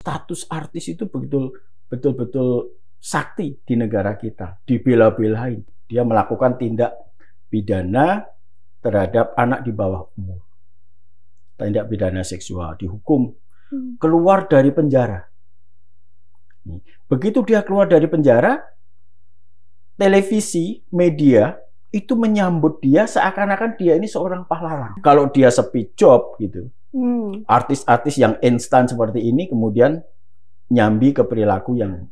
status artis itu betul-betul sakti di negara kita, dibela-belain. Dia melakukan tindak pidana terhadap anak di bawah umur, tindak pidana seksual, dihukum keluar dari penjara. Begitu dia keluar dari penjara, televisi, media itu menyambut dia seakan-akan dia ini seorang pahlawan. Kalau dia sepi job gitu, artis-artis yang instan seperti ini kemudian nyambi ke perilaku yang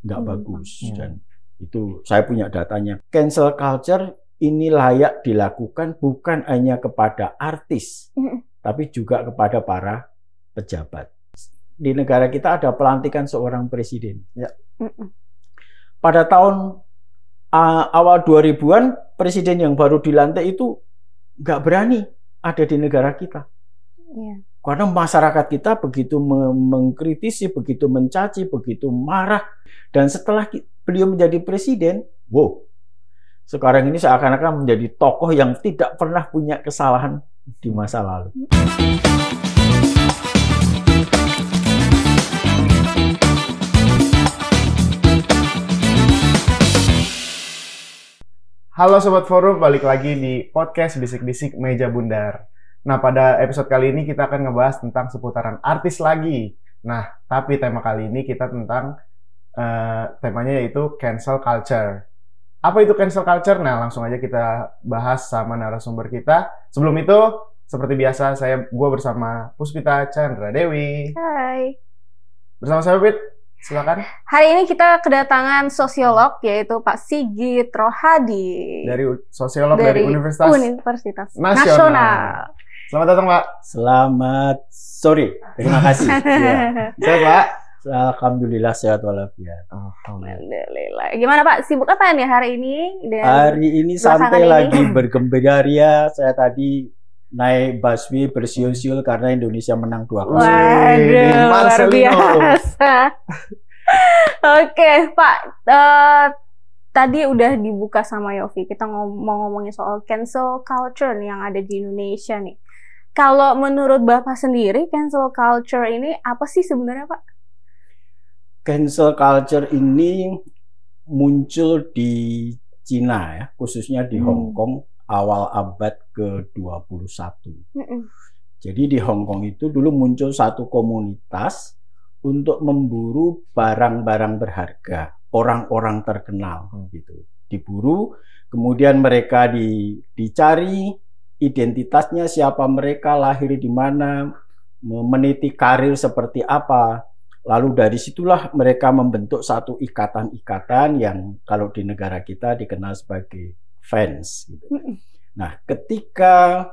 nggak bagus. Dan itu saya punya datanya. Cancel culture ini layak dilakukan bukan hanya kepada artis, tapi juga kepada para pejabat. Di negara kita ada pelantikan seorang presiden. Pada tahun awal 2000-an, presiden yang baru dilantik itu nggak berani ada di negara kita. Karena masyarakat kita begitu mengkritisi, begitu mencaci, begitu marah. Dan setelah beliau menjadi presiden, wow, sekarang ini seakan-akan menjadi tokoh yang tidak pernah punya kesalahan di masa lalu. Halo Sobat Forum, balik lagi di podcast Bisik-Bisik Meja Bundar. Nah, pada episode kali ini kita akan ngebahas tentang seputaran artis lagi. Nah, tapi tema kali ini kita tentang temanya yaitu cancel culture. Apa itu cancel culture? Nah, langsung aja kita bahas sama narasumber kita. Sebelum itu, seperti biasa, gue bersama Puspita Chandra Dewi. Hai. Bersama saya, Pit. Silakan. Hari ini kita kedatangan sosiolog yaitu Pak Sigit Rohadi. Sosiolog dari Universitas Nasional. Selamat datang, Pak. Selamat sore. Terima kasih. Sehat, Pak? Alhamdulillah sehat walafiat. Alhamdulillah. Gimana Pak? Sibuk apa nih hari ini? Hari ini santai lagi bergembira. Saya tadi naik busway bersiul-siul karena Indonesia menang 2-0. Waduh, luar biasa. Oke, Pak. Tadi udah dibuka sama Yofi. Kita mau ngomongin soal cancel culture nih yang ada di Indonesia nih. Kalau menurut Bapak sendiri, cancel culture ini apa sih sebenarnya, Pak? Cancel culture ini muncul di Cina ya, khususnya di Hong Kong awal abad ke-21. Jadi di Hong Kong itu dulu muncul satu komunitas untuk memburu barang-barang berharga, orang-orang terkenal gitu. Diburu, kemudian mereka dicari identitasnya, siapa mereka, lahir di mana, meniti karir seperti apa. Lalu dari situlah mereka membentuk satu ikatan-ikatan yang kalau di negara kita dikenal sebagai fans gitu. Nah, ketika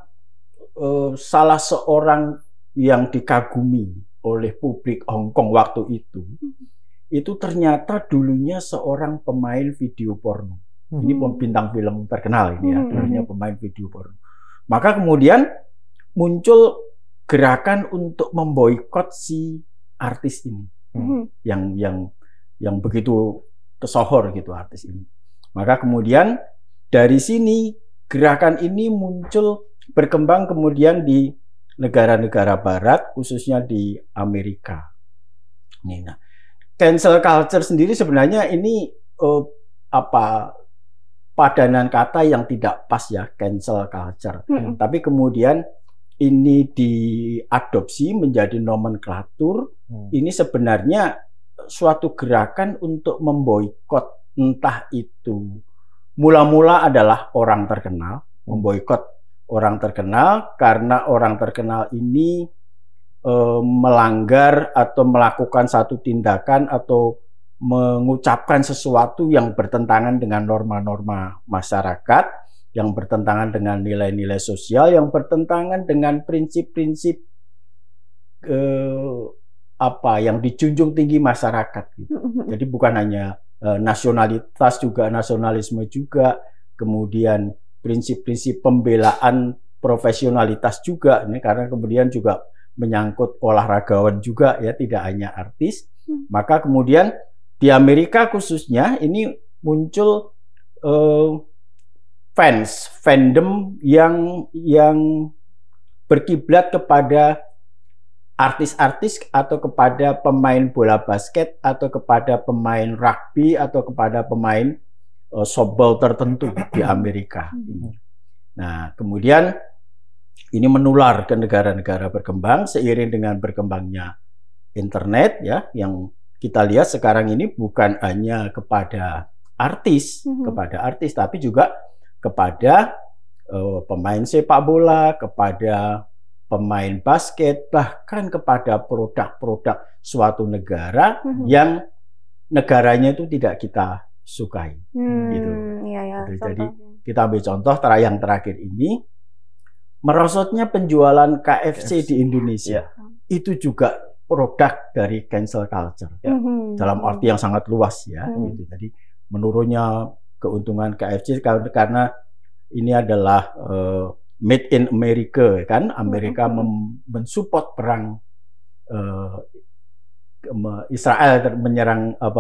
salah seorang yang dikagumi oleh publik Hong Kong waktu itu ternyata dulunya seorang pemain video porno. Ini bintang film terkenal ini ya, dulunya pemain video porno. Maka kemudian muncul gerakan untuk memboikot si artis ini, yang begitu tersohor gitu artis ini. Maka kemudian dari sini gerakan ini muncul berkembang kemudian di negara-negara Barat, khususnya di Amerika. Nah, cancel culture sendiri sebenarnya ini padanan kata yang tidak pas ya, cancel culture. Tapi kemudian ini diadopsi menjadi nomenklatur. Ini sebenarnya suatu gerakan untuk memboikot, entah itu mula-mula adalah orang terkenal, memboikot orang terkenal karena orang terkenal ini melanggar atau melakukan satu tindakan atau mengucapkan sesuatu yang bertentangan dengan norma-norma masyarakat, yang bertentangan dengan nilai-nilai sosial, yang bertentangan dengan prinsip-prinsip yang dijunjung tinggi masyarakat gitu. Jadi bukan hanya nasionalitas juga, nasionalisme juga, kemudian prinsip-prinsip pembelaan profesionalitas juga, ini karena kemudian juga menyangkut olahragawan juga ya, tidak hanya artis. Maka kemudian di Amerika khususnya ini muncul fandom yang berkiblat kepada artis-artis atau kepada pemain bola basket atau kepada pemain rugby atau kepada pemain softball tertentu di Amerika ini. Nah, kemudian ini menular ke negara-negara berkembang seiring dengan berkembangnya internet ya, yang kita lihat sekarang ini bukan hanya kepada artis, tapi juga kepada pemain sepak bola, kepada pemain basket, bahkan kepada produk-produk suatu negara yang negaranya itu tidak kita sukai. Gitu. Iya, Jadi kita ambil contoh yang terakhir ini, merosotnya penjualan KFC di Indonesia. Itu juga produk dari cancel culture. Dalam arti yang sangat luas ya. Gitu. Jadi menurunnya keuntungan KFC karena ini adalah made in America, kan? Amerika mensupport perang Israel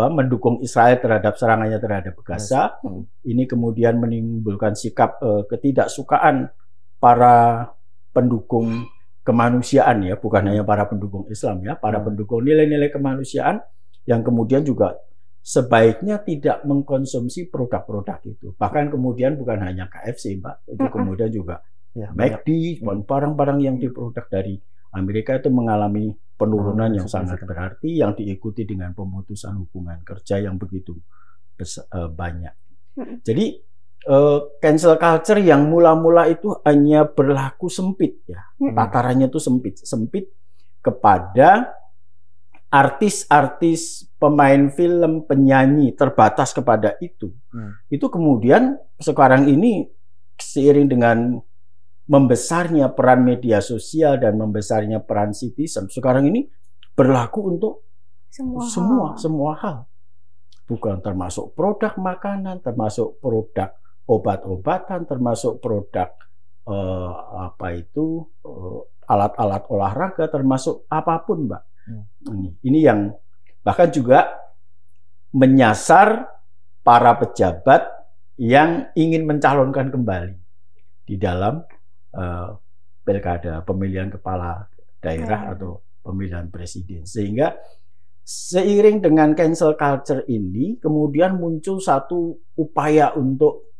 mendukung Israel terhadap serangannya terhadap Gaza. Ini kemudian menimbulkan sikap ketidaksukaan para pendukung kemanusiaan ya, bukan hanya para pendukung Islam ya, para pendukung nilai-nilai kemanusiaan yang kemudian juga sebaiknya tidak mengkonsumsi produk-produk itu. Bahkan kemudian bukan hanya KFC, Mbak, itu kemudian juga McD, barang-barang yang diproduk dari Amerika itu mengalami penurunan yang sangat berarti yang diikuti dengan pemutusan hubungan kerja yang begitu banyak. Jadi cancel culture yang mula-mula itu hanya berlaku sempit ya, tatarannya itu sempit kepada artis-artis, pemain film, penyanyi, terbatas kepada itu. Itu kemudian sekarang ini seiring dengan membesarnya peran media sosial dan membesarnya peran citizen, sekarang ini berlaku untuk semua hal. Bukan termasuk produk makanan, termasuk produk obat-obatan, termasuk produk alat-alat olahraga, termasuk apapun, Mbak. Ini yang bahkan juga menyasar para pejabat yang ingin mencalonkan kembali di dalam pilkada, pemilihan kepala daerah atau pemilihan presiden. Sehingga seiring dengan cancel culture ini kemudian muncul satu upaya untuk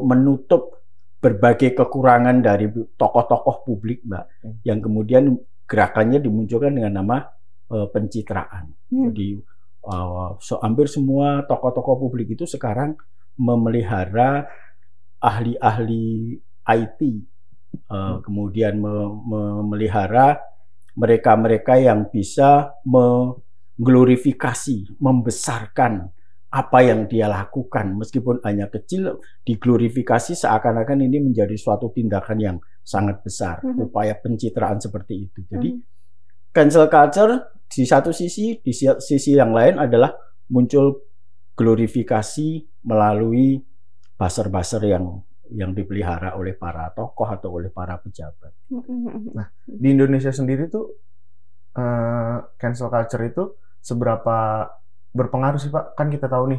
menutup berbagai kekurangan dari tokoh-tokoh publik, Mbak, yang kemudian gerakannya dimunculkan dengan nama pencitraan. Jadi hampir semua tokoh-tokoh publik itu sekarang memelihara ahli-ahli IT, kemudian memelihara mereka-mereka yang bisa mengglorifikasi, membesarkan apa yang dia lakukan, meskipun hanya kecil, diglorifikasi seakan-akan ini menjadi suatu tindakan yang sangat besar, upaya pencitraan seperti itu. Jadi cancel culture di satu sisi, di sisi yang lain adalah muncul glorifikasi melalui buzzer-buzzer yang dipelihara oleh para tokoh atau oleh para pejabat. Nah, di Indonesia sendiri tuh cancel culture itu seberapa berpengaruh sih, Pak? Kan kita tahu nih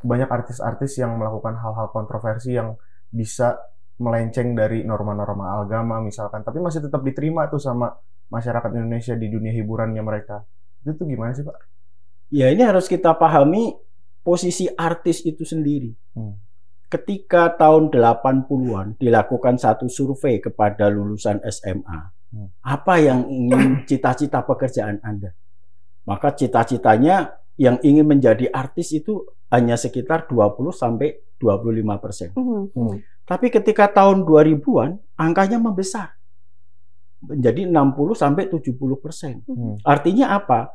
banyak artis-artis yang melakukan hal-hal kontroversi yang bisa melenceng dari norma-norma agama misalkan, tapi masih tetap diterima tuh sama masyarakat Indonesia di dunia hiburannya mereka. Itu tuh gimana sih, Pak? Ya, ini harus kita pahami posisi artis itu sendiri. Ketika tahun 80-an dilakukan satu survei kepada lulusan SMA, apa yang ingin cita-cita pekerjaan Anda? Maka cita-citanya yang ingin menjadi artis itu hanya sekitar 20-25%. Tapi ketika tahun 2000-an, angkanya membesar. Menjadi 60-70%. Artinya apa?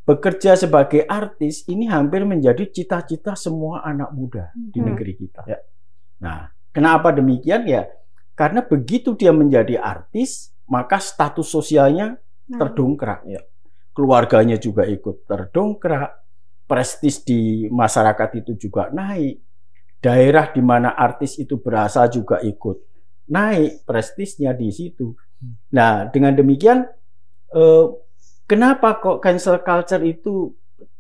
Bekerja sebagai artis ini hampir menjadi cita-cita semua anak muda di negeri kita. Nah, kenapa demikian? Ya, karena begitu dia menjadi artis, maka status sosialnya terdongkrak. Keluarganya juga ikut terdongkrak, prestis di masyarakat itu juga naik, daerah di mana artis itu berasal juga ikut naik, prestisnya di situ. Nah, dengan demikian, kenapa kok cancel culture itu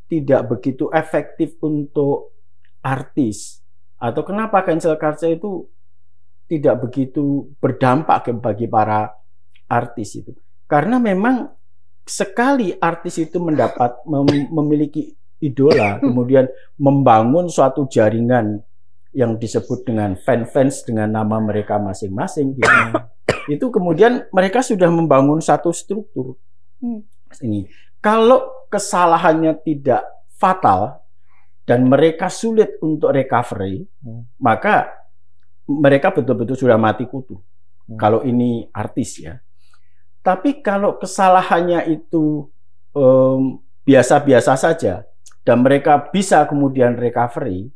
tidak begitu efektif untuk artis? Atau kenapa cancel culture itu tidak begitu berdampak bagi para artis itu? Karena memang sekali artis itu memiliki idola, kemudian membangun suatu jaringan yang disebut dengan fans dengan nama mereka masing-masing, gitu. Itu kemudian mereka sudah membangun satu struktur. Ini kalau kesalahannya tidak fatal dan mereka sulit untuk recovery, maka mereka betul-betul sudah mati kutu. Kalau ini artis ya. Tapi kalau kesalahannya itu biasa-biasa saja dan mereka bisa kemudian recovery,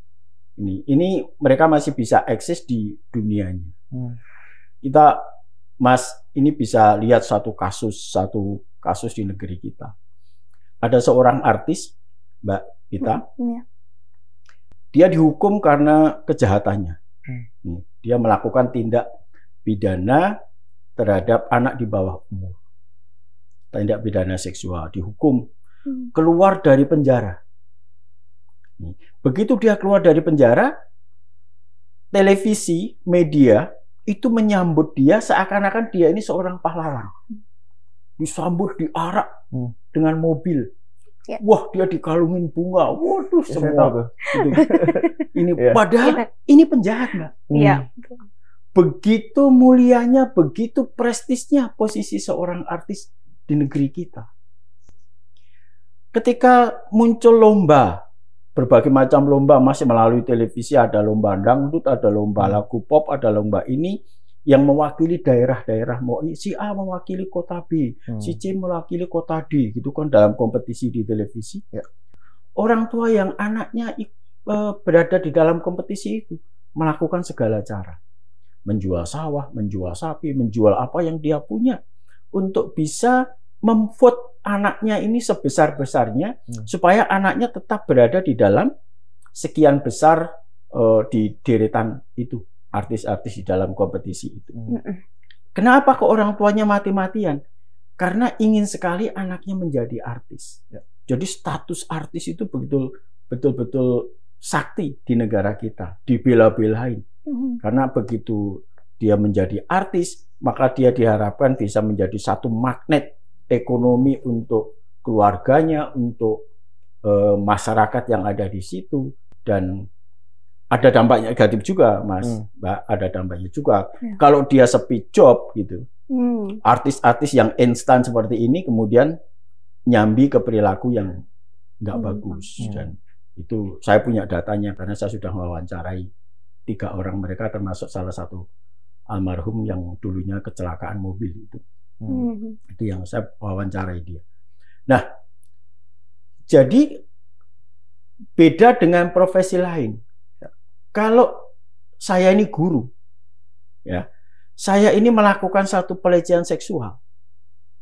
ini mereka masih bisa eksis di dunianya. Kita, Mas, ini bisa lihat satu kasus di negeri kita. Ada seorang artis, Mbak Gita, dia dihukum karena kejahatannya. Dia melakukan tindak pidana terhadap anak di bawah umur, tindak pidana seksual, dihukum, keluar dari penjara. Begitu dia keluar dari penjara, televisi, media itu menyambut dia seakan-akan dia ini seorang pahlawan. Disambut, diarak dengan mobil. Wah, dia dikalungin bunga. Waduh, semua. Ini padahal ini penjahat, Mbak. Iya. Begitu mulianya, begitu prestisnya posisi seorang artis di negeri kita. Ketika muncul lomba, berbagai macam lomba masih melalui televisi, ada lomba dangdut, ada lomba lagu pop, ada lomba ini yang mewakili daerah-daerah. Si A mewakili kota B, si C mewakili kota D, gitu kan, dalam kompetisi di televisi. Orang tua yang anaknya berada di dalam kompetisi itu melakukan segala cara. Menjual sawah, menjual sapi, menjual apa yang dia punya untuk bisa memvote anaknya ini sebesar-besarnya supaya anaknya tetap berada di dalam sekian besar di deretan itu, artis-artis di dalam kompetisi itu. Kenapa kok orang tuanya mati-matian? Karena ingin sekali anaknya menjadi artis. Jadi status artis itu betul-betul sakti di negara kita, dibela-belain. Karena begitu dia menjadi artis, maka dia diharapkan bisa menjadi satu magnet ekonomi untuk keluarganya, untuk masyarakat yang ada di situ. Dan ada dampaknya negatif juga, Mas, Mbak, ada dampaknya juga. Kalau dia sepi job gitu, artis-artis yang instan seperti ini kemudian nyambi ke perilaku yang nggak bagus. Dan itu saya punya datanya karena saya sudah mewawancarai 3 orang mereka, termasuk salah satu almarhum yang dulunya kecelakaan mobil itu. Itu yang saya wawancarai dia. Nah, jadi beda dengan profesi lain. Kalau saya ini guru, ya, saya ini melakukan satu pelecehan seksual,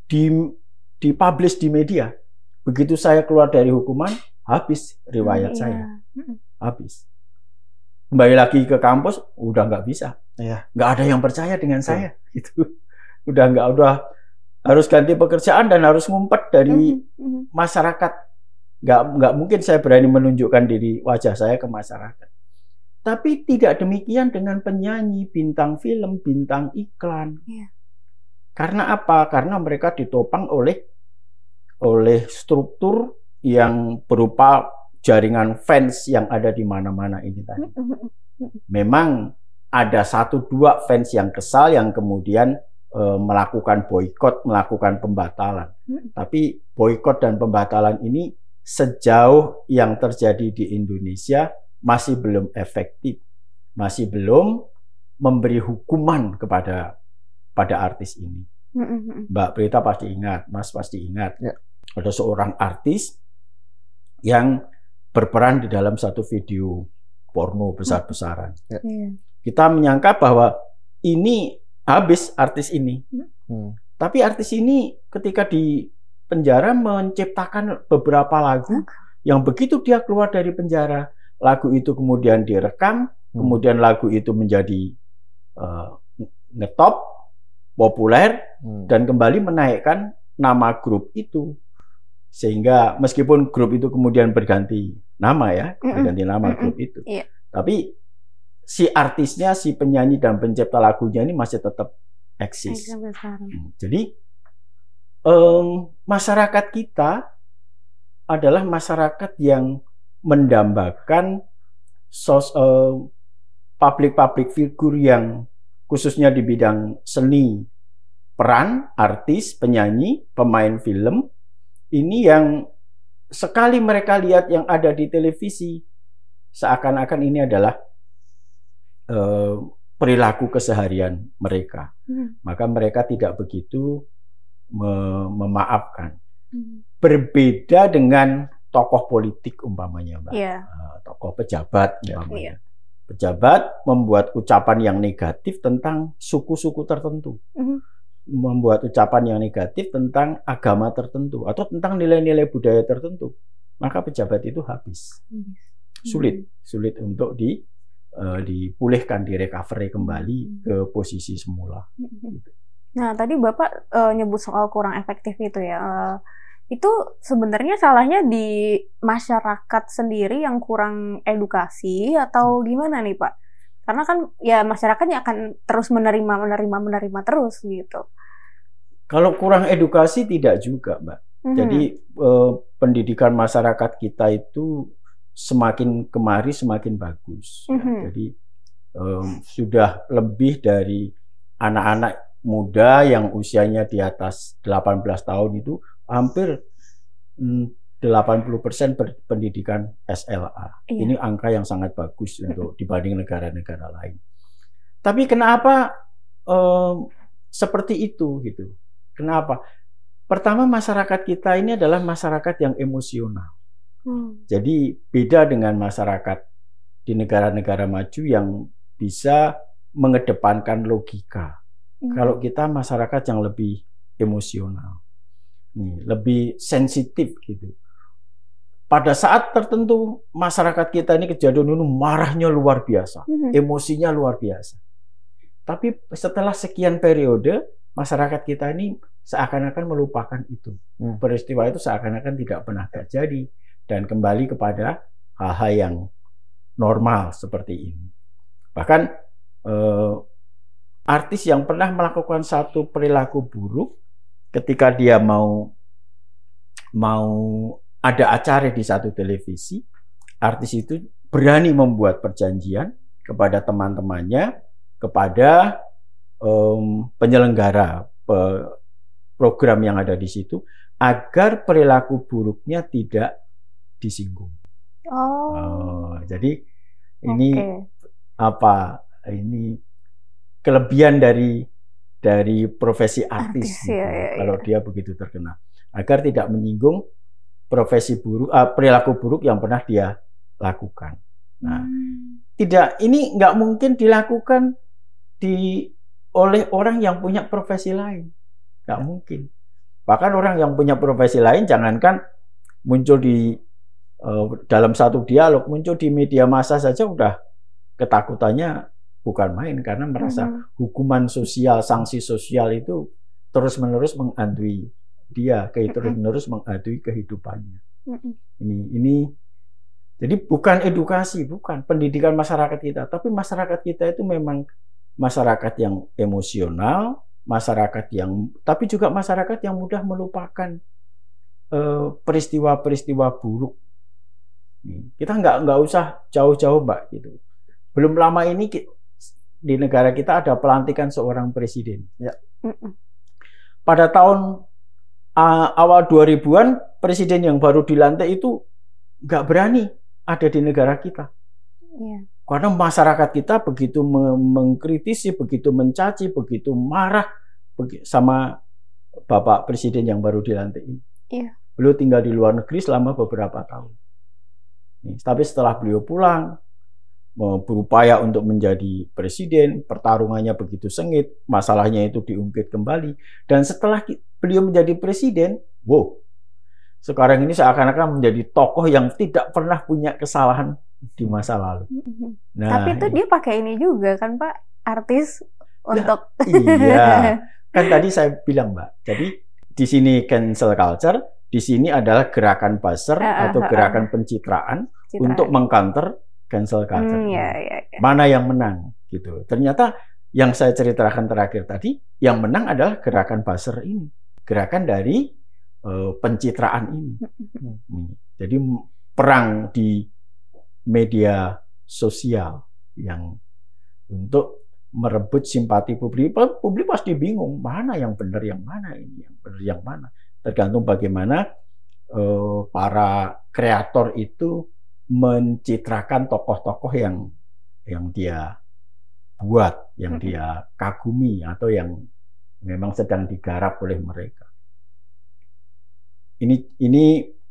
dipublish di media. Begitu saya keluar dari hukuman, habis riwayat saya, habis. Kembali lagi ke kampus, udah nggak bisa, nggak ada yang percaya dengan saya, gitu. Udah harus ganti pekerjaan dan harus ngumpet dari masyarakat. Nggak mungkin saya berani menunjukkan diri wajah saya ke masyarakat. Tapi tidak demikian dengan penyanyi, bintang film, bintang iklan. Karena apa? Karena mereka ditopang oleh struktur yang berupa jaringan fans yang ada di mana-mana ini tadi. Memang ada 1-2 fans yang kesal yang kemudian melakukan boikot, melakukan pembatalan. Tapi boikot dan pembatalan ini sejauh yang terjadi di Indonesia masih belum efektif, masih belum memberi hukuman kepada artis ini. Mbak Prita pasti ingat, Mas pasti ingat, ada seorang artis yang berperan di dalam satu video porno besar-besaran. Kita menyangka bahwa ini habis artis ini. Tapi artis ini ketika di penjara menciptakan beberapa lagu yang begitu dia keluar dari penjara, lagu itu kemudian direkam, kemudian lagu itu menjadi ngetop, populer, dan kembali menaikkan nama grup itu. Sehingga meskipun grup itu kemudian berganti nama ya, berganti nama grup itu. Tapi si artisnya, si penyanyi dan pencipta lagunya ini masih tetap eksis. Jadi masyarakat kita adalah masyarakat yang mendambakan public figure yang khususnya di bidang seni, peran, artis, penyanyi, pemain film, ini yang sekali mereka lihat yang ada di televisi, seakan-akan ini adalah perilaku keseharian mereka. Maka mereka tidak begitu memaafkan. Berbeda dengan tokoh politik umpamanya, Mbak. Tokoh pejabat umpamanya. Pejabat membuat ucapan yang negatif tentang suku-suku tertentu. Membuat ucapan yang negatif tentang agama tertentu atau tentang nilai-nilai budaya tertentu. Maka pejabat itu habis. Sulit untuk dipulihkan, direcovery kembali ke posisi semula. Nah, tadi Bapak nyebut soal kurang efektif itu ya. Itu sebenarnya salahnya di masyarakat sendiri yang kurang edukasi atau gimana nih, Pak? Karena kan ya masyarakatnya akan terus menerima terus gitu. Kalau kurang edukasi tidak juga, Mbak. Jadi pendidikan masyarakat kita itu semakin kemari semakin bagus. Jadi sudah lebih dari anak-anak muda yang usianya di atas 18 tahun itu hampir 80% pendidikan SLA. Ini angka yang sangat bagus untuk dibanding negara-negara lain. Tapi kenapa seperti itu gitu? Kenapa? Pertama, masyarakat kita ini adalah masyarakat yang emosional. Jadi beda dengan masyarakat di negara-negara maju yang bisa mengedepankan logika. Kalau kita masyarakat yang lebih emosional, lebih sensitif gitu. Pada saat tertentu masyarakat kita ini kejadian ini marahnya luar biasa, emosinya luar biasa. Tapi setelah sekian periode masyarakat kita ini seakan-akan melupakan itu. Peristiwa itu seakan-akan tidak pernah terjadi dan kembali kepada hal-hal yang normal seperti ini. Bahkan artis yang pernah melakukan satu perilaku buruk ketika dia mau ada acara di satu televisi, artis itu berani membuat perjanjian kepada teman-temannya, kepada penyelenggara program yang ada di situ, agar perilaku buruknya tidak disinggung. Jadi ini ini kelebihan dari profesi artis gitu, kalau dia begitu terkenal, agar tidak menyinggung profesi buruk, perilaku buruk yang pernah dia lakukan. Nah, ini nggak mungkin dilakukan oleh orang yang punya profesi lain, nggak mungkin. Bahkan orang yang punya profesi lain, jangankan muncul di dalam satu dialog, muncul di media massa saja udah ketakutannya bukan main, karena merasa hukuman sosial, sanksi sosial itu terus-menerus menghantui dia, terus-menerus menghantui kehidupannya. Ini jadi bukan edukasi, bukan pendidikan masyarakat kita, tapi masyarakat kita itu memang masyarakat yang emosional, masyarakat yang, tapi juga masyarakat yang mudah melupakan peristiwa-peristiwa buruk. Kita nggak usah jauh-jauh, Mbak, gitu. Belum lama ini di negara kita ada pelantikan seorang presiden. Pada tahun awal 2000-an, presiden yang baru dilantik itu nggak berani ada di negara kita. Karena masyarakat kita begitu mengkritisi, begitu mencaci, begitu marah sama Bapak Presiden yang baru dilantik ini. Beliau tinggal di luar negeri selama beberapa tahun. Tapi setelah beliau pulang, berupaya untuk menjadi presiden, pertarungannya begitu sengit, masalahnya itu diungkit kembali. Dan setelah beliau menjadi presiden, sekarang ini seakan-akan menjadi tokoh yang tidak pernah punya kesalahan di masa lalu. Nah, tapi itu dia pakai ini juga kan, Pak, artis untuk iya. Kan tadi saya bilang, Mbak. Jadi di sini cancel culture, di sini adalah gerakan buzzer atau gerakan pencitraan untuk mengcounter cancel culture. Mana yang menang gitu. Ternyata yang saya ceritakan terakhir tadi, yang menang adalah gerakan buzzer ini. gerakan dari pencitraan ini. Jadi perang di media sosial yang untuk merebut simpati publik. Publik pasti bingung, mana yang benar, yang mana ini, yang benar, yang mana. Tergantung bagaimana para kreator itu mencitrakan tokoh-tokoh yang dia buat, yang dia kagumi, atau yang memang sedang digarap oleh mereka. Ini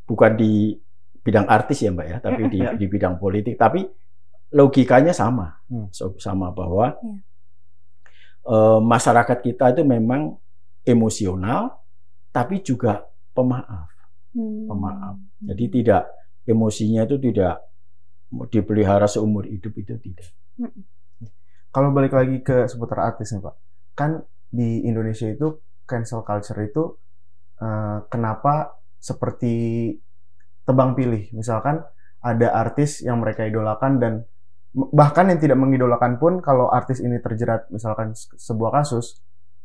bukan di bidang artis ya Mbak ya, tapi di bidang politik. Tapi logikanya sama, sama bahwa masyarakat kita itu memang emosional, tapi juga pemaaf. Jadi tidak, emosinya itu tidak dipelihara seumur hidup, itu tidak. Kalau balik lagi ke seputar artis nih Pak, kan di Indonesia itu cancel culture itu kenapa seperti tebang pilih. Misalkan ada artis yang mereka idolakan, dan bahkan yang tidak mengidolakan pun, kalau artis ini terjerat misalkan sebuah kasus,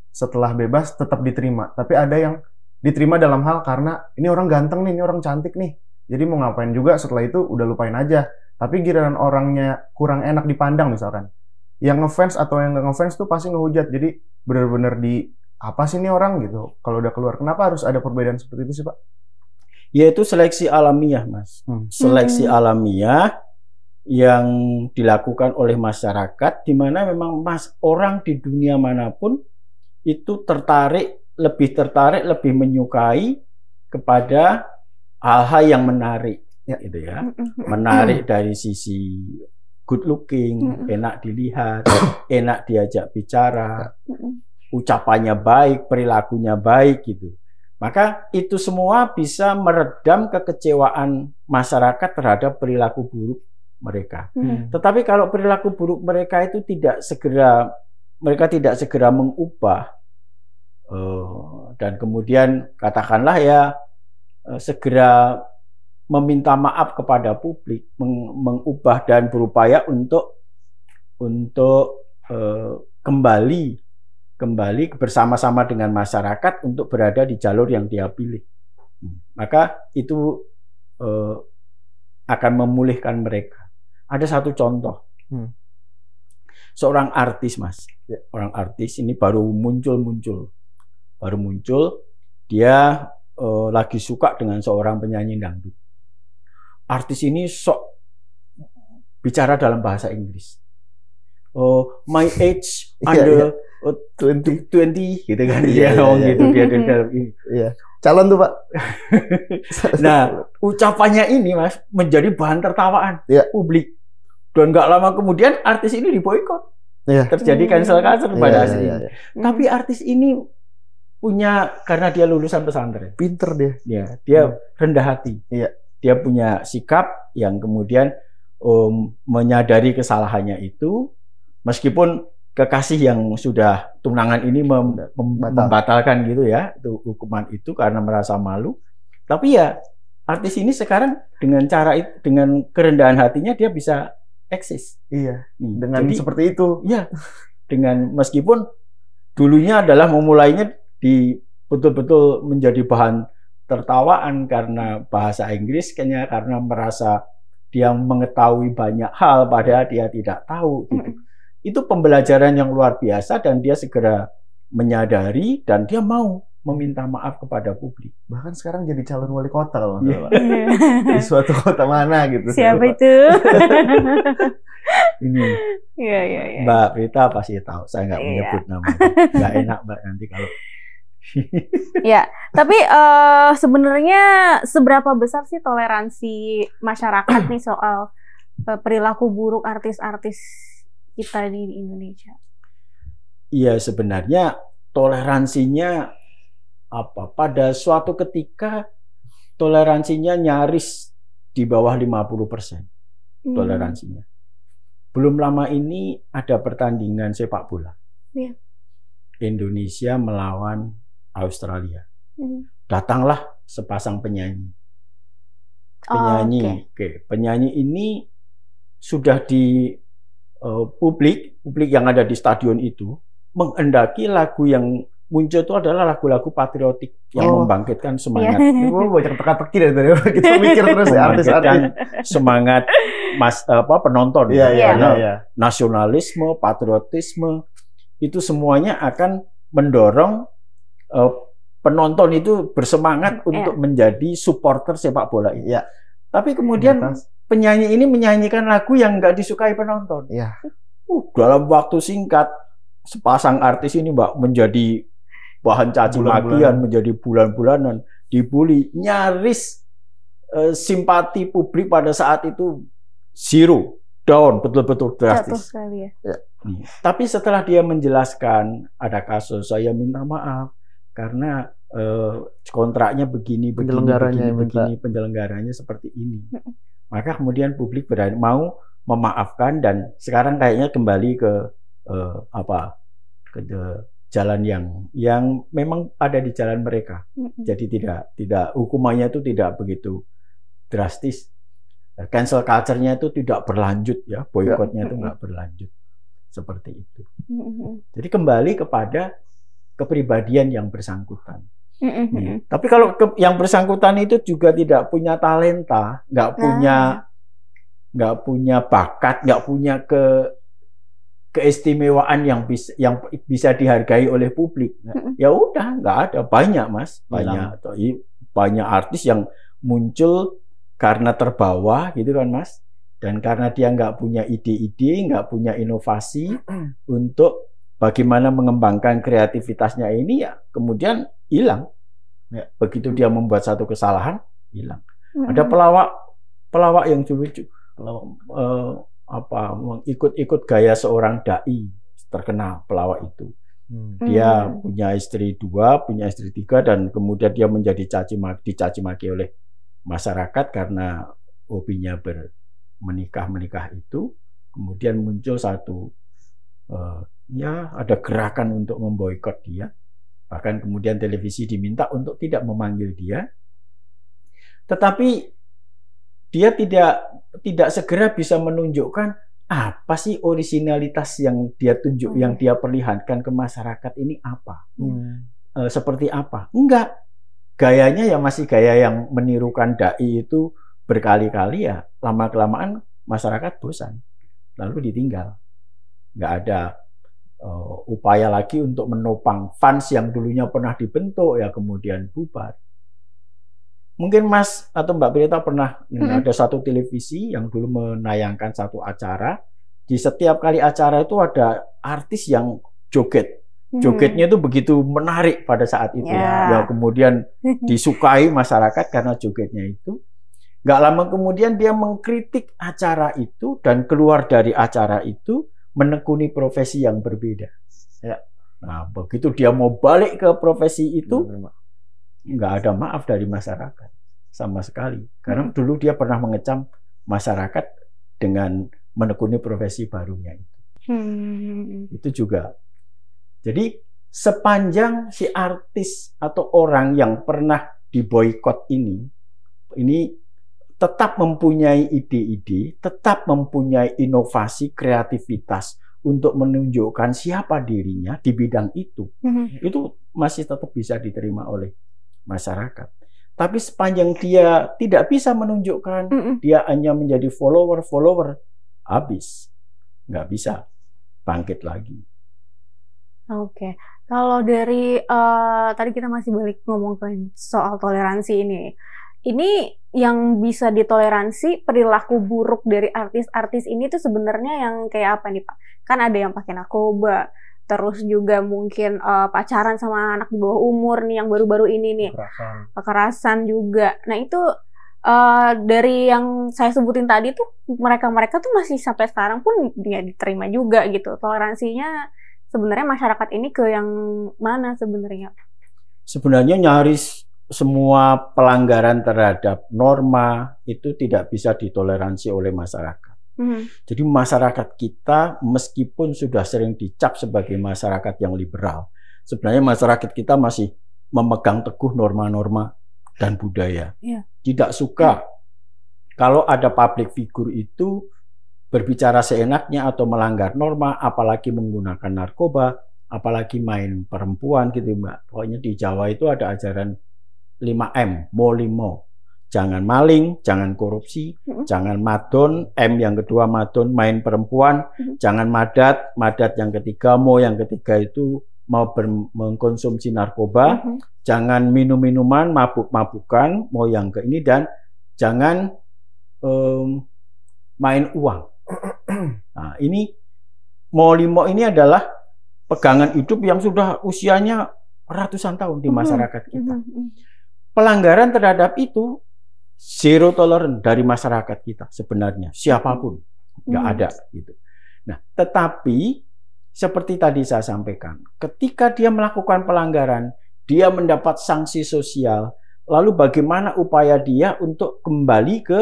setelah bebas tetap diterima. Tapi ada yang diterima dalam hal karena ini orang ganteng nih, ini orang cantik nih, jadi mau ngapain juga, setelah itu udah lupain aja. Tapi giliran orangnya kurang enak dipandang misalkan, yang ngefans atau yang nggak ngefans tuh pasti ngehujat. Jadi bener-bener di apa sih ini orang gitu kalau udah keluar. Kenapa harus ada perbedaan seperti itu sih Pak? Yaitu seleksi alamiah, Mas. Seleksi alamiah yang dilakukan oleh masyarakat, di mana memang orang di dunia manapun itu lebih menyukai kepada hal-hal yang menarik, gitu ya. Menarik dari sisi good looking, enak dilihat, enak diajak bicara, ucapannya baik, perilakunya baik, gitu. Maka itu semua bisa meredam kekecewaan masyarakat terhadap perilaku buruk mereka. Tetapi kalau perilaku buruk mereka itu mereka tidak segera mengubah, dan kemudian katakanlah ya segera meminta maaf kepada publik, mengubah dan berupaya untuk kembali bersama-sama dengan masyarakat untuk berada di jalur yang dia pilih. Maka itu akan memulihkan mereka. Ada satu contoh, seorang artis, Mas, orang artis ini baru muncul, dia lagi suka dengan seorang penyanyi dangdut. Artis ini sok bicara dalam bahasa Inggris. My age under 20 gitu kan, dia ngomong gitu, dia dalam ini. Calon tuh Pak. Nah, ucapannya ini Mas menjadi bahan tertawaan publik. Dan nggak lama kemudian artis ini diboikot. Terjadi cancel culture pada aslinya. Tapi artis ini karena dia lulusan pesantren, pinter dia. Dia rendah hati. Dia punya sikap yang kemudian menyadari kesalahannya itu, meskipun kekasih yang sudah tunangan ini membatalkan gitu ya, itu hukuman itu karena merasa malu. Tapi ya artis ini sekarang dengan cara itu, dengan kerendahan hatinya dia bisa eksis. Dengan jadi, seperti itu. Dengan meskipun dulunya adalah memulainya betul-betul menjadi bahan tertawaan karena bahasa Inggris, kayaknya karena merasa dia mengetahui banyak hal padahal dia tidak tahu gitu. Itu pembelajaran yang luar biasa, dan dia segera menyadari dan dia mau meminta maaf kepada publik. Bahkan sekarang jadi calon wali kota kalau nggak salah. Di suatu kota mana gitu. Siapa itu? Ini. Mbak Prita pasti tahu. Saya nggak menyebut namanya. Nggak enak Mbak nanti kalau. Ya, tapi sebenarnya seberapa besar sih toleransi masyarakat nih soal perilaku buruk artis-artis kita di Indonesia? Iya, sebenarnya toleransinya pada suatu ketika toleransinya nyaris di bawah 50% toleransinya. Belum lama ini ada pertandingan sepak bola. Indonesia melawan Australia. Datanglah sepasang penyanyi. Penyanyi ini sudah di publik yang ada di stadion itu menghendaki lagu yang muncul itu adalah lagu-lagu patriotik yang membangkitkan semangat. Gue banyak teka-teki dari kita mikir terus ya artis-artis. Semangat penonton. Iya. Nasionalisme, patriotisme itu semuanya akan mendorong penonton itu bersemangat untuk menjadi supporter sepak bola ini. Iya. Tapi kemudian penyanyi ini menyanyikan lagu yang nggak disukai penonton. Iya. Dalam waktu singkat, sepasang artis ini Mbak menjadi bahan caci makian, menjadi bulan-bulanan, dibully, nyaris simpati publik pada saat itu zero, down, betul-betul drastis. Tapi setelah dia menjelaskan ada kasus, saya minta maaf karena kontraknya begini, penyelenggaranya seperti ini. Maka kemudian publik berani mau memaafkan dan sekarang kayaknya kembali ke jalan yang memang ada di jalan mereka. Jadi tidak hukumannya itu tidak begitu drastis. Cancel culture-nya itu tidak berlanjut ya, boykotnya itu nggak berlanjut seperti itu. Jadi kembali kepada kepribadian yang bersangkutan. Tapi kalau yang bersangkutan itu juga tidak punya talenta, nggak punya bakat, nggak punya keistimewaan yang bisa dihargai oleh publik. Ya udah, nggak ada. Banyak Mas, banyak artis yang muncul karena terbawa gitu kan Mas, dan karena dia nggak punya ide-ide, nggak punya inovasi untuk bagaimana mengembangkan kreativitasnya ini, ya kemudian hilang. Ya, begitu dia membuat satu kesalahan, hilang. Ada pelawak yang lucu, ikut gaya seorang dai terkenal, pelawak itu. Dia punya istri 2, punya istri 3, dan kemudian dia menjadi dicaci maki oleh masyarakat karena hobinya menikah itu. Kemudian muncul satu ada gerakan untuk memboikot dia. Bahkan kemudian televisi diminta untuk tidak memanggil dia. Tetapi dia tidak segera bisa menunjukkan apa sih originalitas yang dia tunjuk, yang dia perlihatkan ke masyarakat ini apa, seperti apa? Enggak, gayanya ya masih gaya yang menirukan dai itu berkali-kali, ya lama kelamaan masyarakat bosan, lalu ditinggal. Nggak ada upaya lagi untuk menopang fans yang dulunya pernah dibentuk, ya kemudian bubar. Mungkin Mas atau Mbak Prita pernah ada satu televisi yang dulu menayangkan satu acara. Di setiap kali acara itu ada artis yang joget. Jogetnya itu begitu menarik pada saat itu. Ya kemudian disukai masyarakat karena jogetnya itu. Nggak lama kemudian dia mengkritik acara itu dan keluar dari acara itu menekuni profesi yang berbeda. Ya. Nah, begitu dia mau balik ke profesi itu, nggak ada maaf dari masyarakat sama sekali. Karena dulu dia pernah mengecam masyarakat dengan menekuni profesi barunya itu. Itu juga. Jadi sepanjang si artis atau orang yang pernah diboikot ini tetap mempunyai ide-ide, tetap mempunyai inovasi, kreativitas untuk menunjukkan siapa dirinya di bidang itu masih tetap bisa diterima oleh masyarakat. Tapi sepanjang dia tidak bisa menunjukkan, dia hanya menjadi follower, habis. Nggak bisa bangkit lagi. Oke. Kalau dari tadi kita masih balik ngomong ke soal toleransi ini. Ini yang bisa ditoleransi perilaku buruk dari artis-artis ini tuh sebenarnya yang kayak apa nih Pak? Kan ada yang pakai narkoba, terus juga mungkin pacaran sama anak di bawah umur nih yang baru-baru ini nih, kekerasan juga. Nah itu dari yang saya sebutin tadi tuh mereka tuh masih sampai sekarang pun ya diterima juga gitu. Toleransinya sebenarnya masyarakat ini ke yang mana sebenarnya? Sebenarnya nyaris semua pelanggaran terhadap norma itu tidak bisa ditoleransi oleh masyarakat. Jadi masyarakat kita meskipun sudah sering dicap sebagai masyarakat yang liberal, sebenarnya masyarakat kita masih memegang teguh norma-norma dan budaya. Tidak suka kalau ada public figure itu berbicara seenaknya atau melanggar norma, apalagi menggunakan narkoba, apalagi main perempuan gitu Mbak. Pokoknya di Jawa itu ada ajaran 5M, molimo. Jangan maling, jangan korupsi, jangan madon, M yang kedua madon, main perempuan, jangan madat, madat yang ketiga, yang ketiga itu mau mengkonsumsi narkoba, jangan minum-minuman, mabuk-mabukan, yang ke ini, dan jangan main uang. Nah, ini molimo ini adalah pegangan hidup yang sudah usianya ratusan tahun di masyarakat kita. Pelanggaran terhadap itu zero tolerance dari masyarakat kita sebenarnya, siapapun nggak ada gitu. Nah, tetapi seperti tadi saya sampaikan, ketika dia melakukan pelanggaran, dia mendapat sanksi sosial, lalu bagaimana upaya dia untuk kembali ke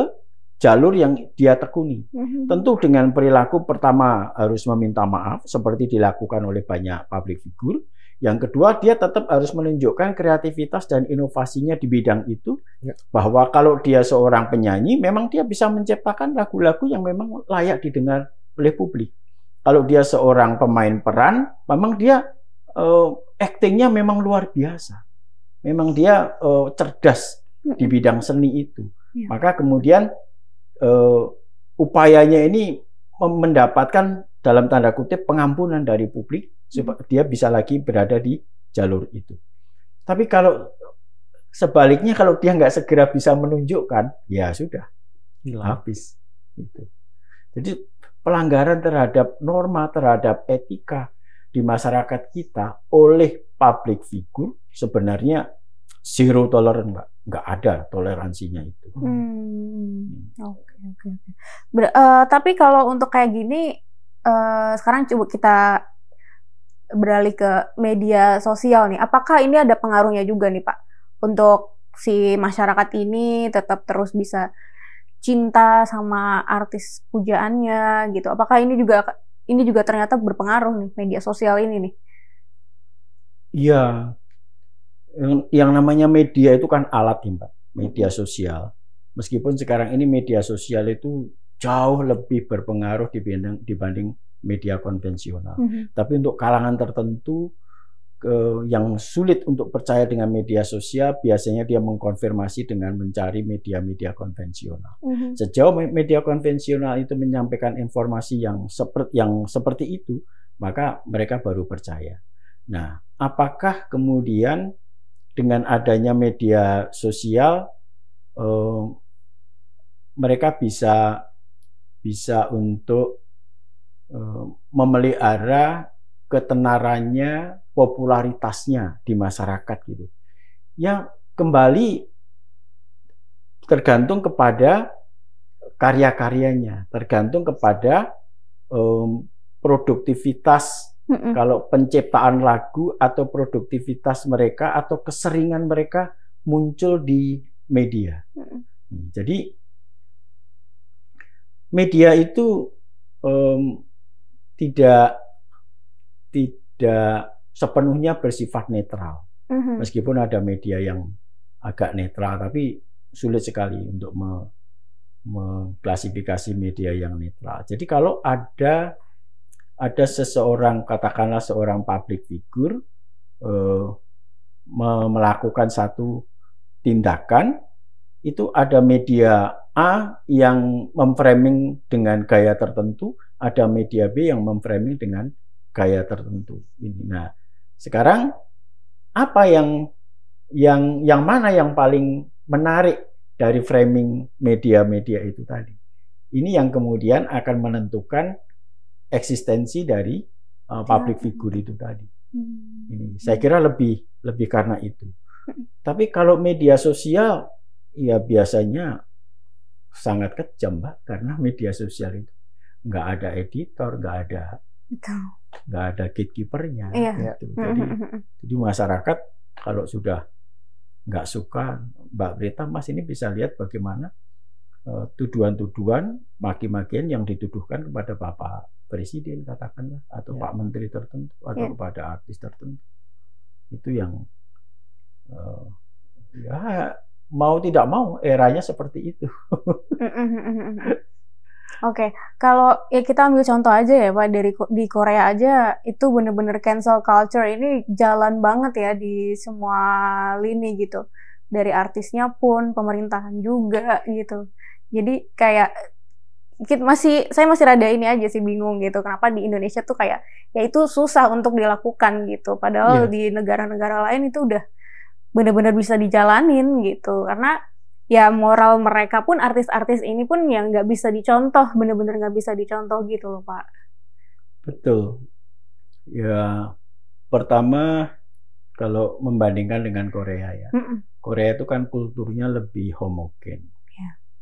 jalur yang dia tekuni? Tentu dengan perilaku pertama harus meminta maaf seperti dilakukan oleh banyak public figure. Yang kedua, dia tetap harus menunjukkan kreativitas dan inovasinya di bidang itu. Bahwa kalau dia seorang penyanyi, memang dia bisa menciptakan lagu-lagu yang memang layak didengar oleh publik. Kalau dia seorang pemain peran, memang dia aktingnya memang luar biasa. Memang dia cerdas di bidang seni itu. Maka kemudian upayanya ini mendapatkan dalam tanda kutip pengampunan dari publik supaya dia bisa lagi berada di jalur itu. Tapi kalau sebaliknya, kalau dia nggak segera bisa menunjukkan, ya sudah habis. Gitu. Jadi pelanggaran terhadap norma, terhadap etika di masyarakat kita oleh public figure sebenarnya zero tolerance, Mbak. Nggak ada toleransinya itu. Oke. Tapi kalau untuk kayak gini, sekarang coba kita beralih ke media sosial nih. Apakah ini ada pengaruhnya juga nih Pak untuk si masyarakat ini tetap terus bisa cinta sama artis pujaannya gitu? Apakah ini juga ternyata berpengaruh nih media sosial ini nih? Iya. Yang namanya media itu kan alat nih Mbak, media sosial. Meskipun sekarang ini media sosial itu jauh lebih berpengaruh dibanding media konvensional. Tapi untuk kalangan tertentu yang sulit untuk percaya dengan media sosial, biasanya dia mengkonfirmasi dengan mencari media-media konvensional. Sejauh media konvensional itu menyampaikan informasi yang seperti itu, maka mereka baru percaya. Nah, apakah kemudian dengan adanya media sosial mereka bisa untuk memelihara ketenarannya, popularitasnya di masyarakat gitu. Ya kembali tergantung kepada karya-karyanya, tergantung kepada produktivitas. Kalau penciptaan lagu atau produktivitas mereka atau keseringan mereka muncul di media. Jadi media itu tidak sepenuhnya bersifat netral. Meskipun ada media yang agak netral, tapi sulit sekali untuk mengklasifikasi media yang netral. Jadi kalau ada seseorang, katakanlah seorang public figure melakukan satu tindakan, itu ada media A yang memframing dengan gaya tertentu, ada media B yang memframing dengan gaya tertentu. Nah, sekarang apa yang mana yang paling menarik dari framing media-media itu tadi? Ini yang kemudian akan menentukan eksistensi dari public figure itu tadi. Ini saya kira lebih karena itu. Tapi kalau media sosial ya biasanya sangat kejam, Mbak, karena media sosial itu nggak ada editor, nggak ada gatekeeper-nya. Gitu. Jadi masyarakat kalau sudah nggak suka Mbak Prita, Mas ini bisa lihat bagaimana tuduhan-tuduhan, maki-makian yang dituduhkan kepada Bapak Presiden katakanlah, atau Pak Menteri tertentu, atau kepada artis tertentu. Itu yang ya mau tidak mau eranya seperti itu. Oke, kalau ya kita ambil contoh aja ya Pak, di Korea aja itu bener-bener cancel culture ini jalan banget ya di semua lini gitu. Dari artisnya pun, pemerintahan juga gitu. Jadi kayak saya masih rada ini aja sih bingung gitu. Kenapa di Indonesia tuh kayak ya itu susah untuk dilakukan gitu. Padahal di negara-negara lain itu udah bener-bener bisa dijalanin gitu. Karena ya moral mereka pun, artis-artis ini pun yang nggak bisa dicontoh, bener-bener nggak bisa dicontoh gitu loh Pak. Betul. Ya, pertama kalau membandingkan dengan Korea ya. Korea itu kan kulturnya lebih homogen.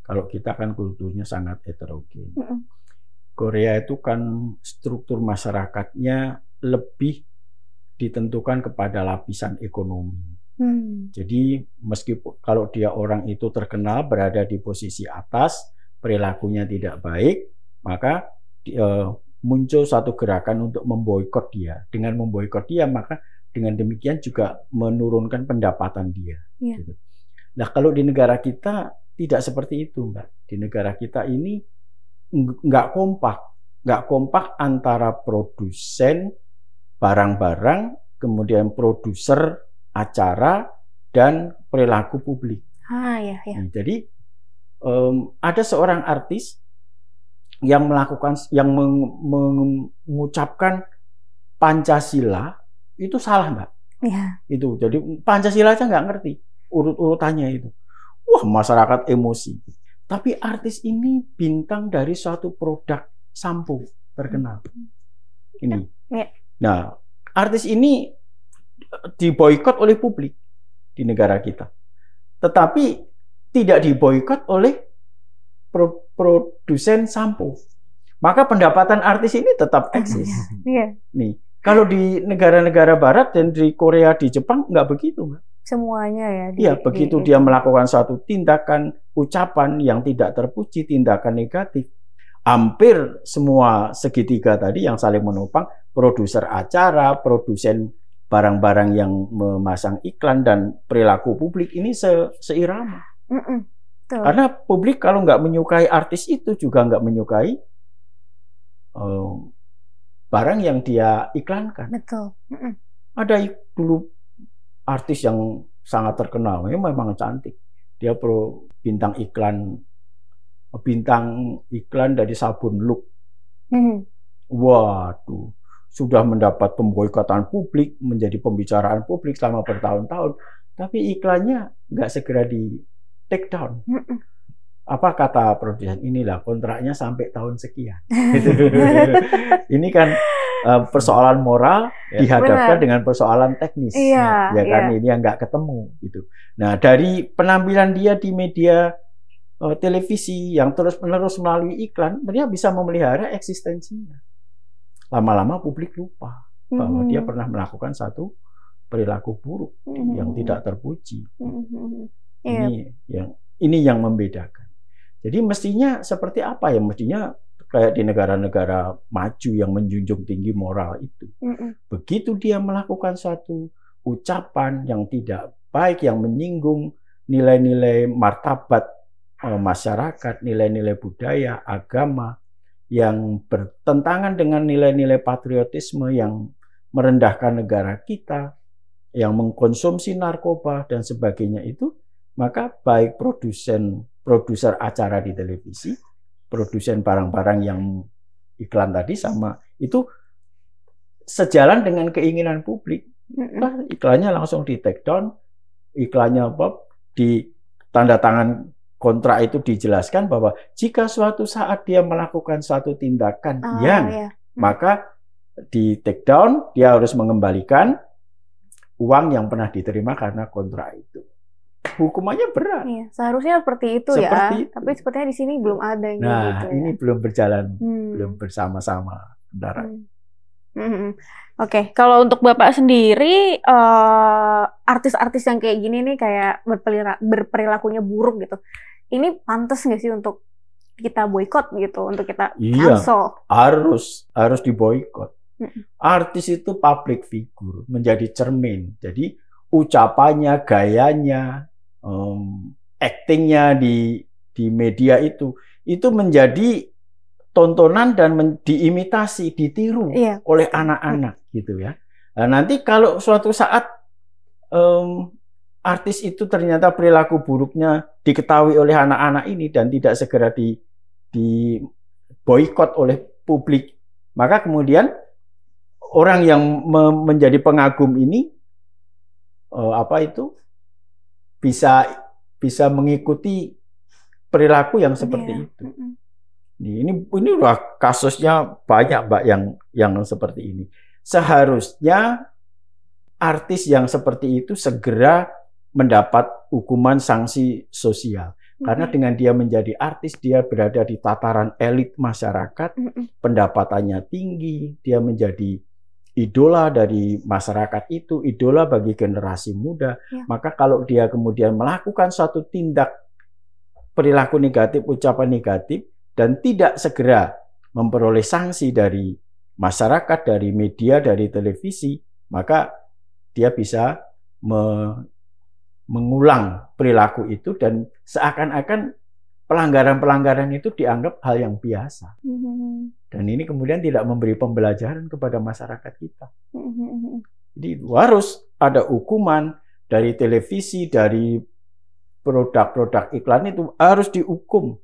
Kalau kita kan kulturnya sangat heterogen. Korea itu kan struktur masyarakatnya lebih ditentukan kepada lapisan ekonomi. Jadi meskipun kalau dia orang itu terkenal berada di posisi atas, perilakunya tidak baik, maka muncul satu gerakan untuk memboikot dia. Dengan memboikot dia, maka dengan demikian juga menurunkan pendapatan dia. Gitu. Nah, kalau di negara kita tidak seperti itu, Mbak. Di negara kita ini nggak kompak antara produsen barang-barang, kemudian produser acara dan perilaku publik. Iya. Jadi ada seorang artis yang mengucapkan Pancasila itu salah, Mbak. Itu jadi Pancasila aja nggak ngerti urut-urutannya itu. Wah, masyarakat emosi. Tapi artis ini bintang dari suatu produk sampo terkenal. Ini. Nah, artis ini diboikot oleh publik di negara kita. Tetapi tidak diboikot oleh produsen sampo. Maka pendapatan artis ini tetap eksis. Nih, kalau di negara-negara barat dan di Korea, di Jepang nggak begitu, Mbak. Semuanya ya. Iya, begitu dia melakukan suatu tindakan, ucapan yang tidak terpuji, tindakan negatif, hampir semua segitiga tadi yang saling menopang, produser acara, produsen barang-barang yang memasang iklan, dan perilaku publik ini seirama. Karena publik kalau nggak menyukai artis itu juga nggak menyukai barang yang dia iklankan. Betul. Ada dulu artis yang sangat terkenal, memang cantik. Dia bintang iklan dari sabun Look. Waduh, sudah mendapat pemboikotan publik, menjadi pembicaraan publik selama bertahun-tahun. Tapi iklannya nggak segera di take down. Apa kata produsen? Inilah kontraknya sampai tahun sekian. Ini kan persoalan moral dihadapkan dengan persoalan teknis, ya kan? Ini yang nggak ketemu gitu. Nah, dari penampilan dia di media televisi yang terus-menerus melalui iklan, dia bisa memelihara eksistensinya. Lama-lama publik lupa bahwa dia pernah melakukan satu perilaku buruk yang tidak terpuji. Ini yang membedakan. Jadi mestinya seperti apa ya? Mestinya kayak di negara-negara maju yang menjunjung tinggi moral itu. Begitu dia melakukan suatu ucapan yang tidak baik, yang menyinggung nilai-nilai martabat masyarakat, nilai-nilai budaya, agama, yang bertentangan dengan nilai-nilai patriotisme, yang merendahkan negara kita, yang mengkonsumsi narkoba dan sebagainya itu, maka baik produser acara di televisi, produsen barang-barang yang iklan tadi sama itu sejalan dengan keinginan publik. Nah, iklannya langsung di take down, iklannya di tanda tangan kontrak itu dijelaskan bahwa jika suatu saat dia melakukan suatu tindakan maka di take down, dia harus mengembalikan uang yang pernah diterima karena kontrak itu. Hukumannya berat. Iya, seharusnya seperti itu ya. Tapi sepertinya di sini belum ada yang gitu. Ini belum berjalan, belum bersama-sama kendaraan. Oke, kalau untuk Bapak sendiri, artis-artis yang kayak gini nih kayak berperilakunya buruk gitu, ini pantas nggak sih untuk kita boikot gitu, untuk kita cancel? Harus diboikot. Artis itu public figure, menjadi cermin. Jadi ucapannya, gayanya, actingnya di media itu menjadi tontonan dan diimitasi, ditiru oleh anak-anak gitu ya. Nah, nanti kalau suatu saat artis itu ternyata perilaku buruknya diketahui oleh anak-anak ini dan tidak segera di boikot oleh publik, maka kemudian orang yang menjadi pengagum ini bisa mengikuti perilaku yang seperti itu. Ini udah kasusnya banyak, Mbak, yang seperti ini. Seharusnya artis yang seperti itu segera mendapat hukuman sanksi sosial. Karena dengan dia menjadi artis, dia berada di tataran elit masyarakat, pendapatannya tinggi, dia menjadi idola dari masyarakat itu, idola bagi generasi muda. Maka kalau dia kemudian melakukan suatu tindak perilaku negatif, ucapan negatif, dan tidak segera memperoleh sanksi dari masyarakat, dari media, dari televisi, maka dia bisa mengulang perilaku itu dan seakan-akan pelanggaran-pelanggaran itu dianggap hal yang biasa. Dan ini kemudian tidak memberi pembelajaran kepada masyarakat kita. Jadi harus ada hukuman dari televisi, dari produk-produk iklan itu harus dihukum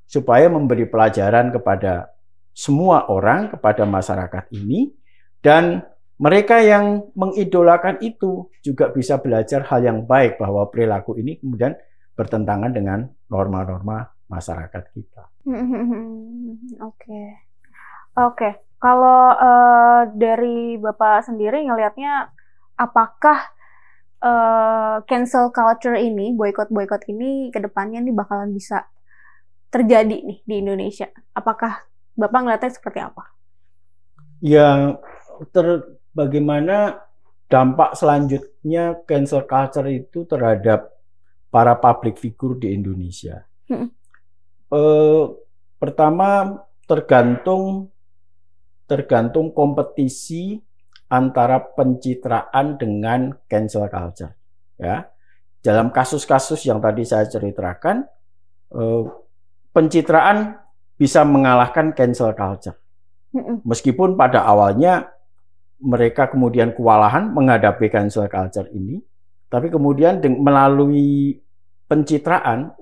supaya memberi pelajaran kepada semua orang, kepada masyarakat ini, dan mereka yang mengidolakan itu juga bisa belajar hal yang baik bahwa perilaku ini kemudian bertentangan dengan norma-norma masyarakat kita. Oke. Kalau dari Bapak sendiri ngelihatnya, apakah cancel culture ini, boykot ini ke depannya nih bakalan bisa terjadi nih di Indonesia? Apakah Bapak ngelihatnya seperti apa? Ya, bagaimana dampak selanjutnya cancel culture itu terhadap para public figure di Indonesia? Pertama, tergantung kompetisi antara pencitraan dengan cancel culture. Ya, dalam kasus-kasus yang tadi saya ceritakan, pencitraan bisa mengalahkan cancel culture. Meskipun pada awalnya mereka kemudian kewalahan menghadapi cancel culture ini, tapi kemudian melalui pencitraan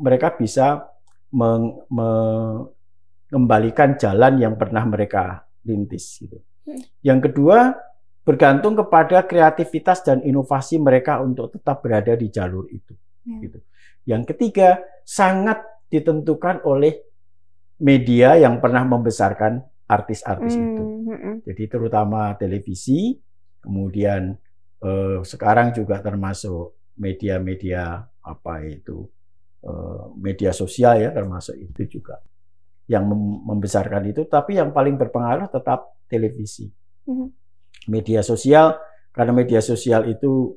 mereka bisa mengembalikan jalan yang pernah mereka rintis. Gitu. Yang kedua, bergantung kepada kreativitas dan inovasi mereka untuk tetap berada di jalur itu. Gitu. Yang ketiga, sangat ditentukan oleh media yang pernah membesarkan artis-artis itu. Jadi terutama televisi, kemudian sekarang juga termasuk media-media media sosial ya, termasuk itu juga yang membesarkan itu. Tapi yang paling berpengaruh tetap televisi, media sosial, karena media sosial itu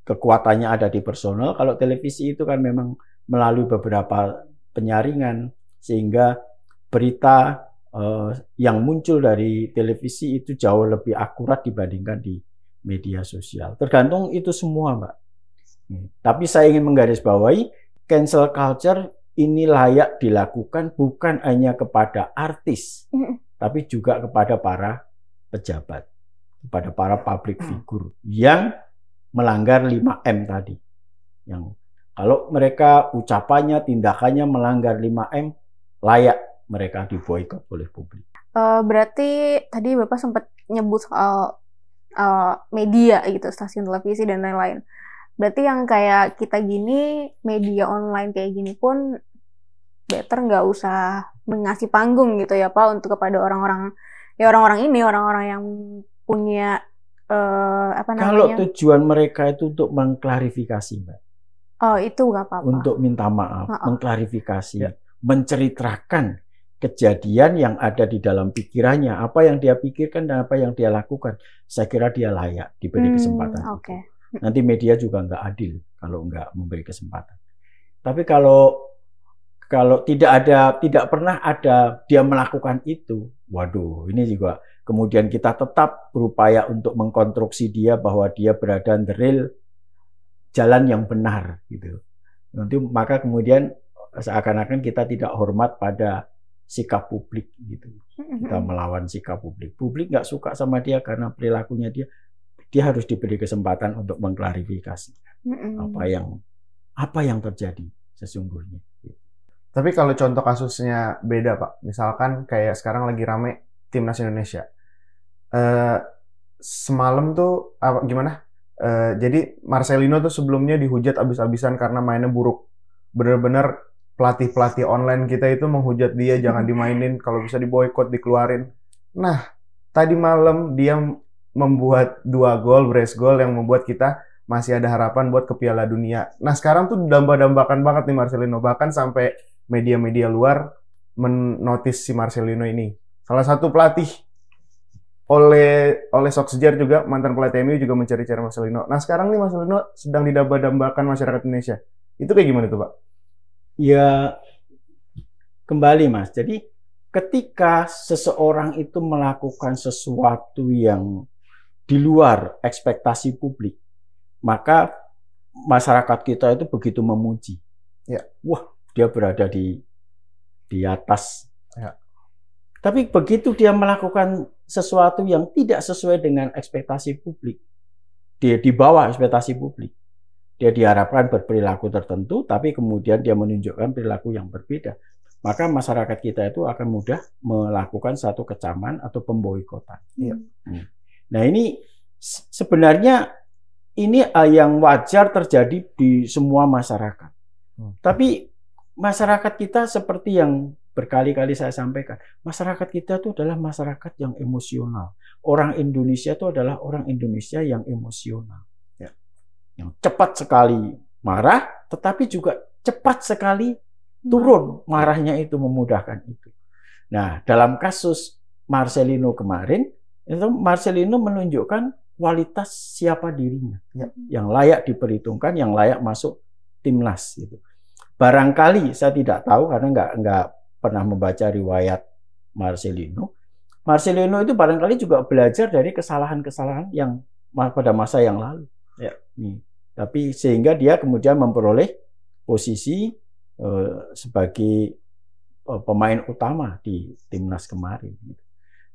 kekuatannya ada di personal. Kalau televisi itu kan memang melalui beberapa penyaringan, sehingga berita yang muncul dari televisi itu jauh lebih akurat dibandingkan di media sosial. Tergantung itu semua, Mbak. Tapi saya ingin menggarisbawahi, cancel culture ini layak dilakukan bukan hanya kepada artis, tapi juga kepada para pejabat, kepada para public figure yang melanggar 5M tadi. Yang kalau mereka ucapannya, tindakannya melanggar 5M, layak mereka diboikot oleh publik. Berarti tadi Bapak sempat nyebut soal media gitu, stasiun televisi dan lain-lain. Berarti yang kayak kita gini, media online kayak gini pun better nggak usah mengasih panggung gitu ya Pak, untuk kepada orang-orang yang punya Kalau tujuan mereka itu untuk mengklarifikasi, Mbak. Oh, itu nggak apa-apa. Untuk minta maaf, mengklarifikasi, menceritakan kejadian yang ada di dalam pikirannya, apa yang dia pikirkan dan apa yang dia lakukan. Saya kira dia layak diberi kesempatan. Nanti media juga nggak adil kalau nggak memberi kesempatan. Tapi kalau tidak pernah ada dia melakukan itu, waduh, ini juga kemudian kita tetap berupaya untuk mengkonstruksi dia bahwa dia berada di real jalan yang benar gitu. Nanti maka kemudian seakan-akan kita tidak hormat pada sikap publik gitu. Kita melawan sikap publik. Publik nggak suka sama dia karena perilakunya dia harus diberi kesempatan untuk mengklarifikasi apa yang terjadi sesungguhnya. Tapi kalau contoh kasusnya beda Pak, misalkan kayak sekarang lagi rame Timnas Indonesia. Semalam tuh gimana? Jadi Marcelino tuh sebelumnya dihujat abis-abisan karena mainnya buruk. Bener-bener pelatih-pelatih online kita itu menghujat dia, jangan dimainin, kalau bisa diboikot, dikeluarin. Nah, tadi malam dia membuat 2 gol, brace gol yang membuat kita masih ada harapan buat ke Piala Dunia. Nah, sekarang tuh dambah-dambakan banget nih Marcelino, bahkan sampai media-media luar menotis si Marcelino ini. Salah satu pelatih oleh Solskjaer juga, mantan pelatih MU juga mencari-cari Marcelino. Nah, sekarang nih Marcelino sedang didambah-dambakan masyarakat Indonesia. Itu kayak gimana tuh, Pak? Ya, kembali Mas. Jadi ketika seseorang itu melakukan sesuatu yang di luar ekspektasi publik, maka masyarakat kita itu begitu memuji. Ya. Wah, dia berada di atas. Ya. Tapi begitu dia melakukan sesuatu yang tidak sesuai dengan ekspektasi publik, dia di bawah ekspektasi publik, dia diharapkan berperilaku tertentu, tapi kemudian dia menunjukkan perilaku yang berbeda. Maka masyarakat kita itu akan mudah melakukan satu kecaman atau pemboikotan. Nah, ini sebenarnya ini yang wajar terjadi di semua masyarakat. Tapi masyarakat kita seperti yang berkali-kali saya sampaikan, masyarakat kita itu adalah masyarakat yang emosional. Orang Indonesia itu adalah orang Indonesia yang emosional. Yang cepat sekali marah, tetapi juga cepat sekali turun marahnya itu, memudahkan itu. Nah, dalam kasus Marcelino kemarin, itu Marcelino menunjukkan kualitas siapa dirinya, yang layak diperhitungkan, yang layak masuk timnas. Gitu. Barangkali saya tidak tahu karena nggak pernah membaca riwayat Marcelino. Marcelino itu barangkali juga belajar dari kesalahan-kesalahan yang pada masa yang lalu. Tapi sehingga dia kemudian memperoleh posisi sebagai pemain utama di timnas kemarin.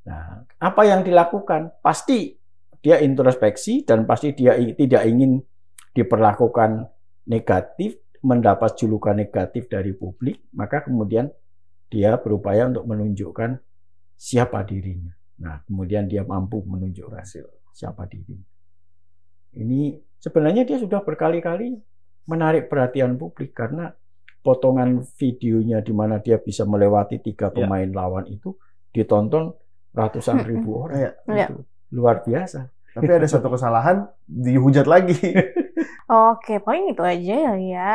Nah, apa yang dilakukan? Pasti dia introspeksi dan pasti dia tidak ingin diperlakukan negatif, mendapat julukan negatif dari publik, maka kemudian dia berupaya untuk menunjukkan siapa dirinya. Nah, kemudian dia mampu menunjukkan siapa dirinya. Ini sebenarnya dia sudah berkali-kali menarik perhatian publik karena potongan videonya di mana dia bisa melewati 3 pemain lawan itu ditonton ratusan ribu orang. Itu luar biasa. Tapi ada satu kesalahan, dihujat lagi. Oke, paling itu aja ya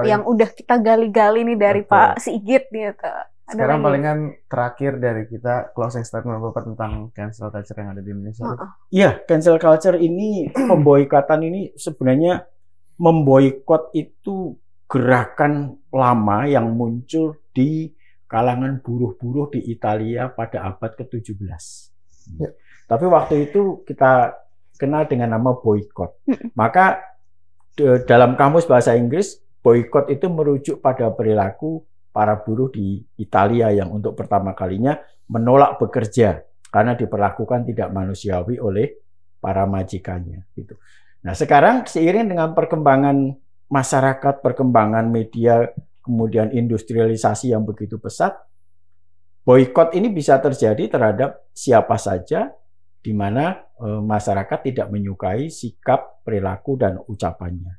yang udah kita gali-gali nih dari Pak Sigit gitu. Sekarang palingan terakhir dari kita closing statement Bapak tentang cancel culture yang ada di Indonesia. Iya, cancel culture ini, pemboikatan ini sebenarnya memboikot itu gerakan lama yang muncul di kalangan buruh-buruh di Italia pada abad ke-17. Tapi waktu itu kita kenal dengan nama boikot. Maka dalam kamus bahasa Inggris, boikot itu merujuk pada perilaku para buruh di Italia yang untuk pertama kalinya menolak bekerja karena diperlakukan tidak manusiawi oleh para majikannya. Gitu. Nah, sekarang seiring dengan perkembangan masyarakat, perkembangan media, kemudian industrialisasi yang begitu pesat, boikot ini bisa terjadi terhadap siapa saja di mana masyarakat tidak menyukai sikap, perilaku, dan ucapannya.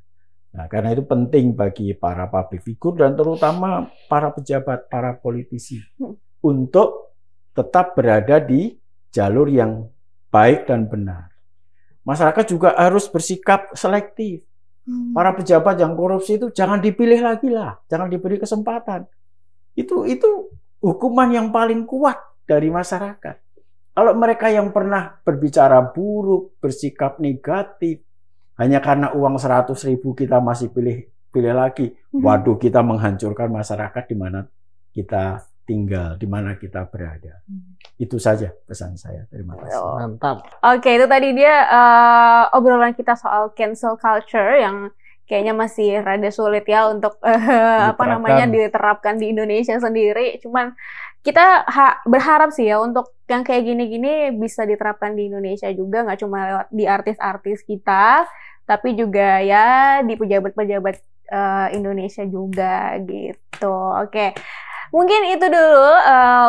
Nah, karena itu penting bagi para public figure dan terutama para pejabat, para politisi untuk tetap berada di jalur yang baik dan benar. Masyarakat juga harus bersikap selektif. Para pejabat yang korupsi itu jangan dipilih lagi lah, jangan diberi kesempatan. Itu hukuman yang paling kuat dari masyarakat. Kalau mereka yang pernah berbicara buruk, bersikap negatif, hanya karena uang 100.000 kita masih pilih lagi. Waduh, kita menghancurkan masyarakat di mana kita tinggal, di mana kita berada. Itu saja pesan saya. Terima kasih. Mantap. Oke, itu tadi dia obrolan kita soal cancel culture yang kayaknya masih rada sulit ya untuk diterapkan di Indonesia sendiri. Cuman kita berharap sih ya untuk yang kayak gini-gini bisa diterapkan di Indonesia juga, nggak cuma lewat di artis-artis kita, tapi juga ya di pejabat-pejabat Indonesia juga gitu. Oke. Mungkin itu dulu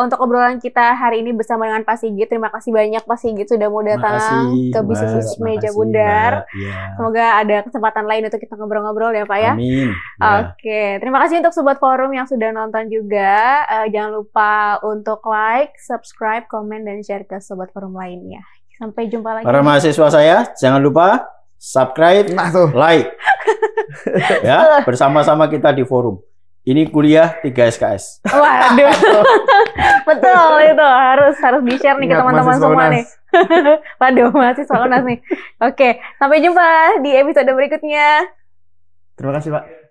untuk obrolan kita hari ini bersama dengan Pak Sigit. Terima kasih banyak Pak Sigit sudah mau datang ke Bisnis Meja Bundar. Ya. Semoga ada kesempatan lain untuk kita ngobrol-ngobrol ya Pak ya. Amin. Oke, terima kasih untuk Sobat Forum yang sudah nonton juga. Jangan lupa untuk like, subscribe, komen, dan share ke Sobat Forum lainnya. Sampai jumpa lagi. Para mahasiswa saya, jangan lupa subscribe, like. Ya, bersama-sama kita di forum. Ini kuliah 3 SKS. Waduh. Betul itu. Harus di-share nih ke teman-teman semua nih. Waduh, mahasiswa UNAS nih. Oke, sampai jumpa di episode berikutnya. Terima kasih, Pak.